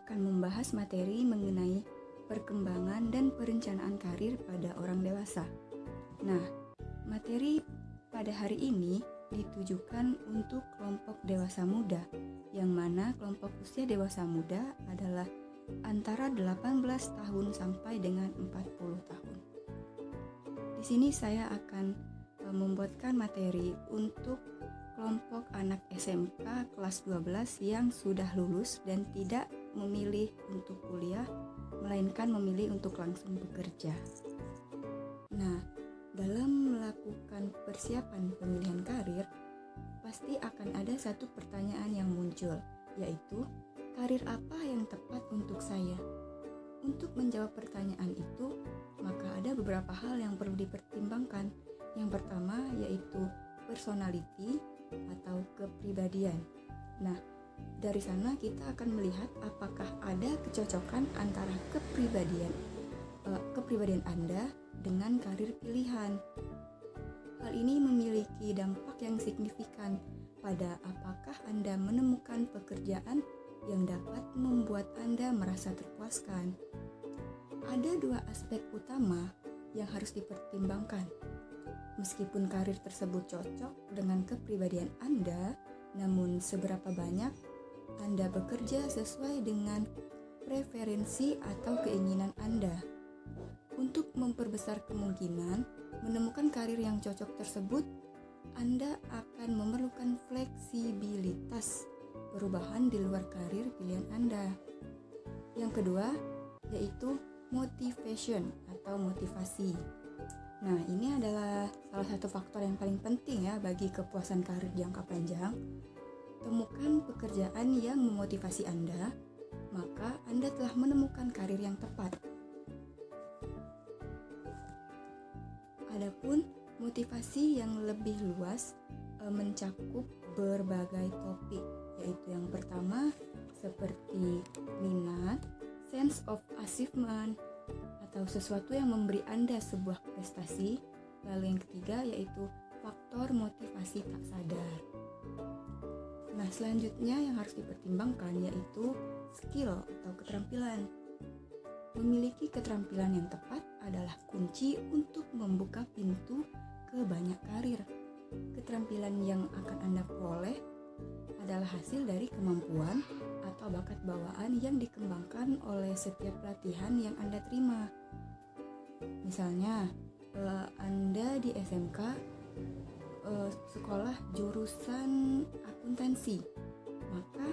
akan membahas materi mengenai perkembangan dan perencanaan karir pada orang dewasa. Nah, materi pada hari ini ditujukan untuk kelompok dewasa muda, yang mana kelompok usia dewasa muda adalah antara 18 tahun sampai dengan 40 tahun. Di sini saya akan membuatkan materi untuk kelompok anak SMK kelas 12 yang sudah lulus dan tidak memilih untuk kuliah, melainkan memilih untuk langsung bekerja. Nah, dalam melakukan persiapan pemilihan karir, pasti akan ada satu pertanyaan yang muncul, yaitu karir apa yang tepat untuk saya? Untuk menjawab pertanyaan itu, maka ada beberapa hal yang perlu dipertimbangkan. Yang pertama yaitu personality atau kepribadian. Nah, dari sana kita akan melihat apakah ada kecocokan antara kepribadian Anda dengan karir pilihan. Hal ini memiliki dampak yang signifikan pada apakah Anda menemukan pekerjaan yang dapat membuat Anda merasa terpuaskan. Ada dua aspek utama yang harus dipertimbangkan. Meskipun karir tersebut cocok dengan kepribadian Anda, namun seberapa banyak Anda bekerja sesuai dengan preferensi atau keinginan Anda. Untuk memperbesar kemungkinan menemukan karir yang cocok tersebut, Anda akan memerlukan fleksibilitas perubahan di luar karir pilihan Anda. Yang kedua, yaitu motivation atau motivasi. Nah, ini adalah salah satu faktor yang paling penting ya bagi kepuasan karir jangka panjang. Temukan pekerjaan yang memotivasi Anda, maka Anda telah menemukan karir yang tepat. Adapun motivasi yang lebih luas mencakup berbagai topik, yaitu yang pertama seperti minat, sense of achievement, atau sesuatu yang memberi Anda sebuah prestasi. Lalu yang ketiga yaitu faktor motivasi tak sadar. Nah, selanjutnya yang harus dipertimbangkan yaitu skill atau keterampilan. Memiliki keterampilan yang tepat adalah kunci untuk membuka pintu ke banyak karir. Keterampilan yang akan Anda peroleh adalah hasil dari kemampuan atau bakat bawaan yang dikembangkan oleh setiap pelatihan yang Anda terima. Misalnya, Anda di SMK sekolah jurusan akuntansi, maka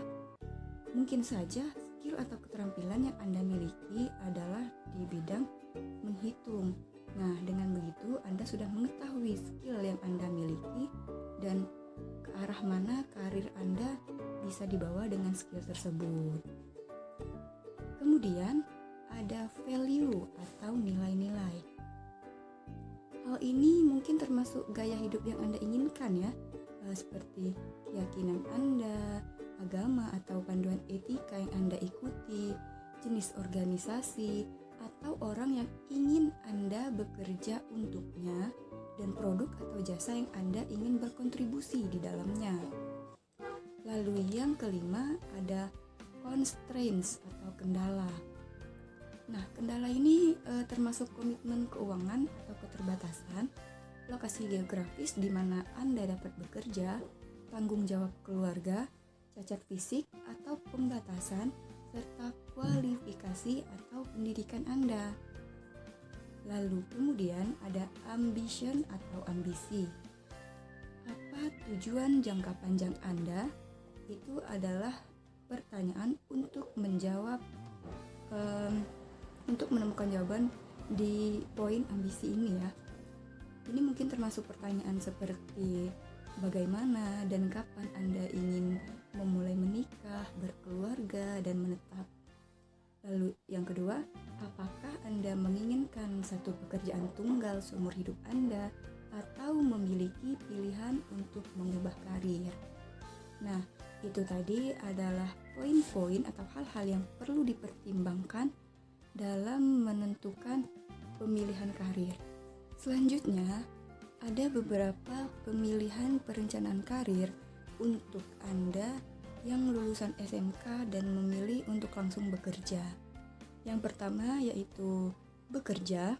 mungkin saja skill atau keterampilan yang Anda miliki adalah di bidang menghitung. Nah, dengan begitu Anda sudah mengetahui skill yang Anda miliki dan ke arah mana karir Anda bisa dibawa dengan skill tersebut. Kemudian ada value atau nilai-nilai. Hal ini mungkin termasuk gaya hidup yang Anda inginkan ya, seperti keyakinan Anda, agama atau panduan etika yang Anda ikuti, jenis organisasi, atau orang yang ingin Anda bekerja untuknya, dan produk atau jasa yang Anda ingin berkontribusi di dalamnya. Lalu yang kelima ada constraints atau kendala. Nah, kendala ini termasuk komitmen keuangan atau keterbatasan, lokasi geografis di mana Anda dapat bekerja, tanggung jawab keluarga, cacat fisik atau pembatasan, serta kualifikasi atau pendidikan Anda. Lalu kemudian ada ambition atau ambisi. Apa tujuan jangka panjang Anda? Itu adalah pertanyaan untuk menemukan jawaban di poin ambisi ini ya. Ini mungkin termasuk pertanyaan seperti bagaimana dan kapan Anda ingin memulai menikah, berkeluarga, dan menetap. Lalu yang kedua, apakah Anda menginginkan satu pekerjaan tunggal seumur hidup Anda atau memiliki pilihan untuk mengubah karir? Nah, itu tadi adalah poin-poin atau hal-hal yang perlu dipertimbangkan dalam menentukan pemilihan karir. Selanjutnya, ada beberapa pemilihan perencanaan karir untuk Anda yang lulusan SMK dan memilih untuk langsung bekerja. Yang pertama yaitu bekerja,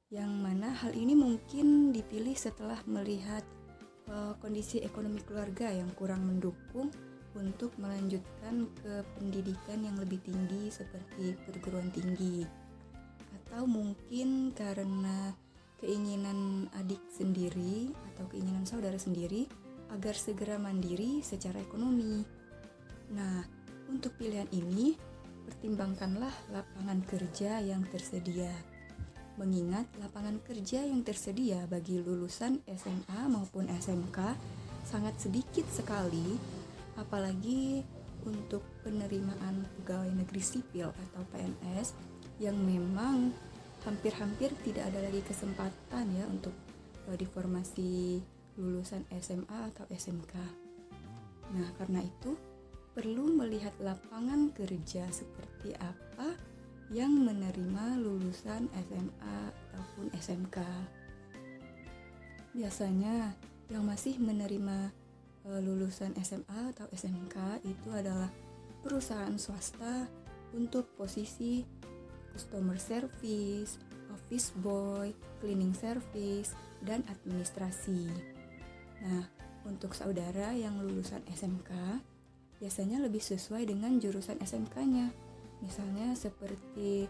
yang mana hal ini mungkin dipilih setelah melihat kondisi ekonomi keluarga yang kurang mendukung untuk melanjutkan ke pendidikan yang lebih tinggi seperti perguruan tinggi, atau mungkin karena keinginan adik sendiri atau keinginan saudara sendiri agar segera mandiri secara ekonomi. Nah, untuk pilihan ini pertimbangkanlah lapangan kerja yang tersedia. Mengingat lapangan kerja yang tersedia bagi lulusan SMA maupun SMK sangat sedikit sekali, apalagi untuk penerimaan pegawai negeri sipil atau PNS yang memang hampir-hampir tidak ada lagi kesempatan ya untuk diformasi lulusan SMA atau SMK. Nah, karena itu perlu melihat lapangan kerja seperti apa yang menerima lulusan SMA ataupun SMK. Biasanya yang masih menerima lulusan SMA atau SMK itu adalah perusahaan swasta untuk posisi customer service, office boy, cleaning service, dan administrasi. Nah, untuk saudara yang lulusan SMK, biasanya lebih sesuai dengan jurusan SMK-nya. Misalnya seperti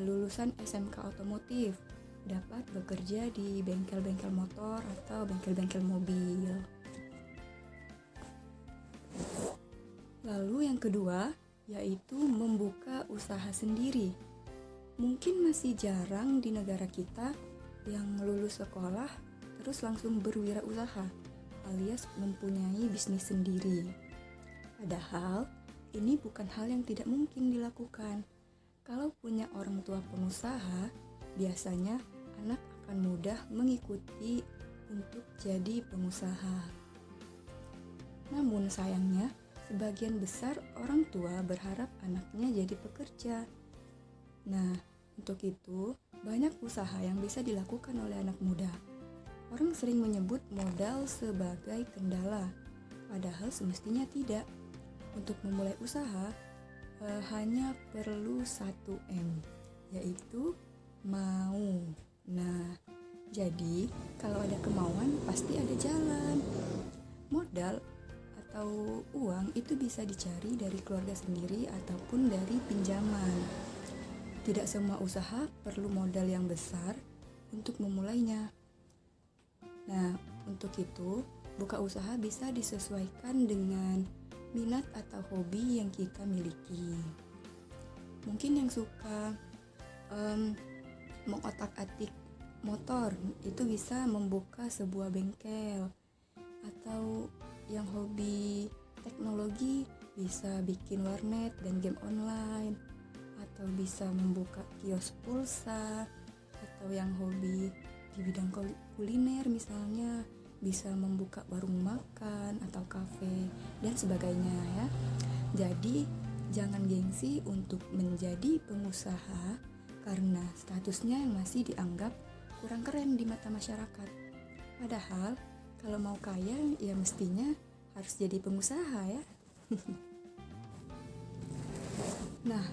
lulusan SMK otomotif dapat bekerja di bengkel-bengkel motor atau bengkel-bengkel mobil. Lalu yang kedua yaitu membuka usaha sendiri. Mungkin masih jarang di negara kita yang lulus sekolah terus langsung berwirausaha alias mempunyai bisnis sendiri. Padahal ini bukan hal yang tidak mungkin dilakukan. Kalau punya orang tua pengusaha, biasanya anak akan mudah mengikuti untuk jadi pengusaha. Namun sayangnya, sebagian besar orang tua berharap anaknya jadi pekerja. Nah, untuk itu banyak usaha yang bisa dilakukan oleh anak muda. Orang sering menyebut modal sebagai kendala, padahal semestinya tidak. Untuk memulai usaha hanya perlu 1M, yaitu mau. Nah, jadi kalau ada kemauan pasti ada jalan. Modal atau uang itu bisa dicari dari keluarga sendiri ataupun dari pinjaman. Tidak semua usaha perlu modal yang besar untuk memulainya. Nah, untuk itu buka usaha bisa disesuaikan dengan minat atau hobi yang kita miliki. Mungkin yang suka mengotak-atik motor itu bisa membuka sebuah bengkel, atau yang hobi teknologi bisa bikin warnet dan game online, atau bisa membuka kios pulsa, atau yang hobi di bidang kuliner misalnya bisa membuka warung makan atau kafe dan sebagainya ya. Jadi jangan gengsi untuk menjadi pengusaha karena statusnya yang masih dianggap kurang keren di mata masyarakat. Padahal kalau mau kaya ya mestinya harus jadi pengusaha ya. Nah,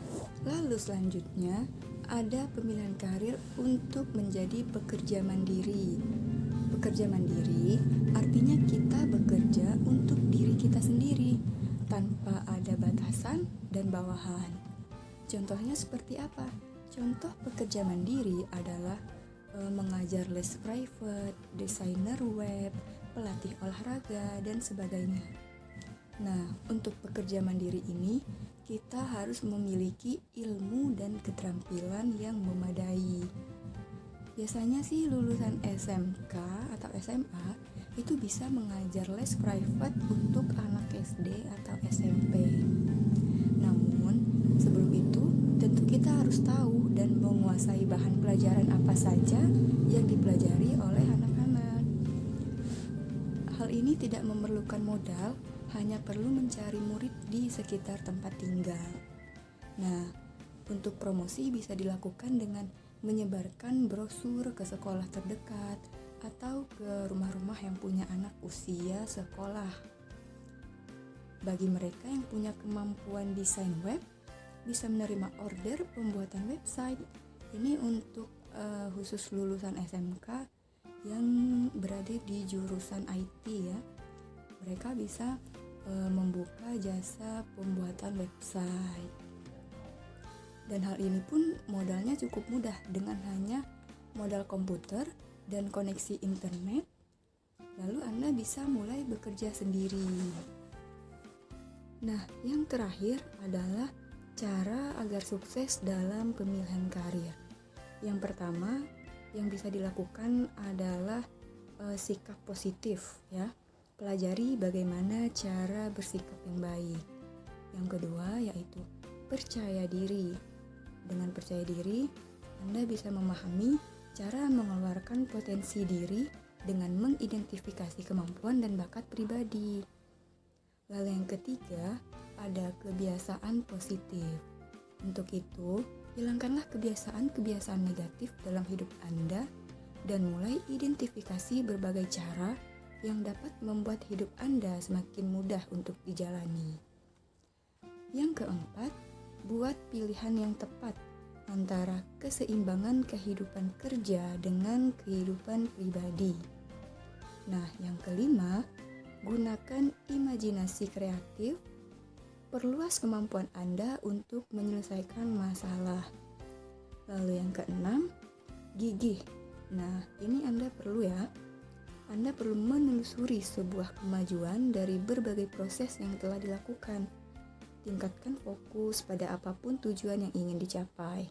lalu selanjutnya ada pemilihan karir untuk menjadi pekerja mandiri. Bekerja mandiri artinya kita bekerja untuk diri kita sendiri tanpa ada batasan dan bawahan. Contohnya seperti apa? Contoh pekerja mandiri adalah mengajar les private, desainer web, pelatih olahraga, dan sebagainya. Nah, untuk pekerja mandiri ini kita harus memiliki ilmu dan keterampilan yang memadai. Biasanya sih lulusan SMK atau SMA itu bisa mengajar les private untuk anak SD atau SMP. Namun, sebelum itu tentu kita harus tahu dan menguasai bahan pelajaran apa saja yang dipelajari oleh anak-anak. Hal ini tidak memerlukan modal, hanya perlu mencari murid di sekitar tempat tinggal. Nah, untuk promosi bisa dilakukan dengan menyebarkan brosur ke sekolah terdekat atau ke rumah-rumah yang punya anak usia sekolah. Bagi mereka yang punya kemampuan desain web, bisa menerima order pembuatan website. Ini untuk khusus lulusan SMK yang berada di jurusan IT ya. Mereka bisa membuka jasa pembuatan website. Dan hal ini pun modalnya cukup mudah dengan hanya modal komputer dan koneksi internet. Lalu Anda bisa mulai bekerja sendiri. Nah, yang terakhir adalah cara agar sukses dalam pemilihan karir. Yang pertama yang bisa dilakukan adalah sikap positif ya. Pelajari bagaimana cara bersikap yang baik. Yang kedua yaitu percaya diri. Dengan percaya diri, Anda bisa memahami cara mengeluarkan potensi diri dengan mengidentifikasi kemampuan dan bakat pribadi. Lalu yang ketiga, ada kebiasaan positif. Untuk itu, hilangkanlah kebiasaan-kebiasaan negatif dalam hidup Anda dan mulai identifikasi berbagai cara yang dapat membuat hidup Anda semakin mudah untuk dijalani. Yang keempat, buat pilihan yang tepat antara keseimbangan kehidupan kerja dengan kehidupan pribadi. Nah, yang kelima, gunakan imajinasi kreatif, perluas kemampuan Anda untuk menyelesaikan masalah. Lalu yang keenam, gigih. Nah, ini Anda perlu ya. Anda perlu menelusuri sebuah kemajuan dari berbagai proses yang telah dilakukan. Tingkatkan fokus pada apapun tujuan yang ingin dicapai.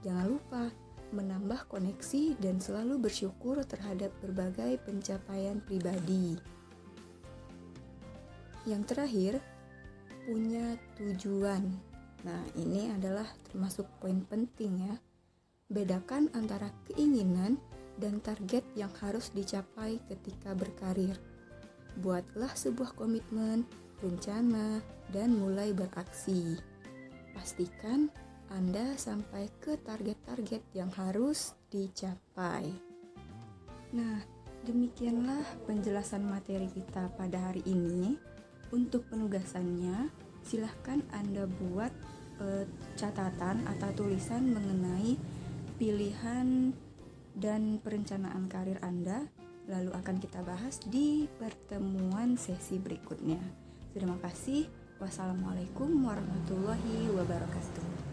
Jangan lupa menambah koneksi dan selalu bersyukur terhadap berbagai pencapaian pribadi. Yang terakhir, punya tujuan. Nah, ini adalah termasuk poin penting ya. Bedakan antara keinginan dan target yang harus dicapai ketika berkarir. Buatlah sebuah komitmen, rencana, dan mulai beraksi. Pastikan Anda sampai ke target-target yang harus dicapai. Nah, demikianlah penjelasan materi kita pada hari ini. Untuk penugasannya, silahkan Anda buat catatan atau tulisan mengenai pilihan dan perencanaan karir Anda, lalu akan kita bahas di pertemuan sesi berikutnya. Terima kasih. Wassalamualaikum warahmatullahi wabarakatuh.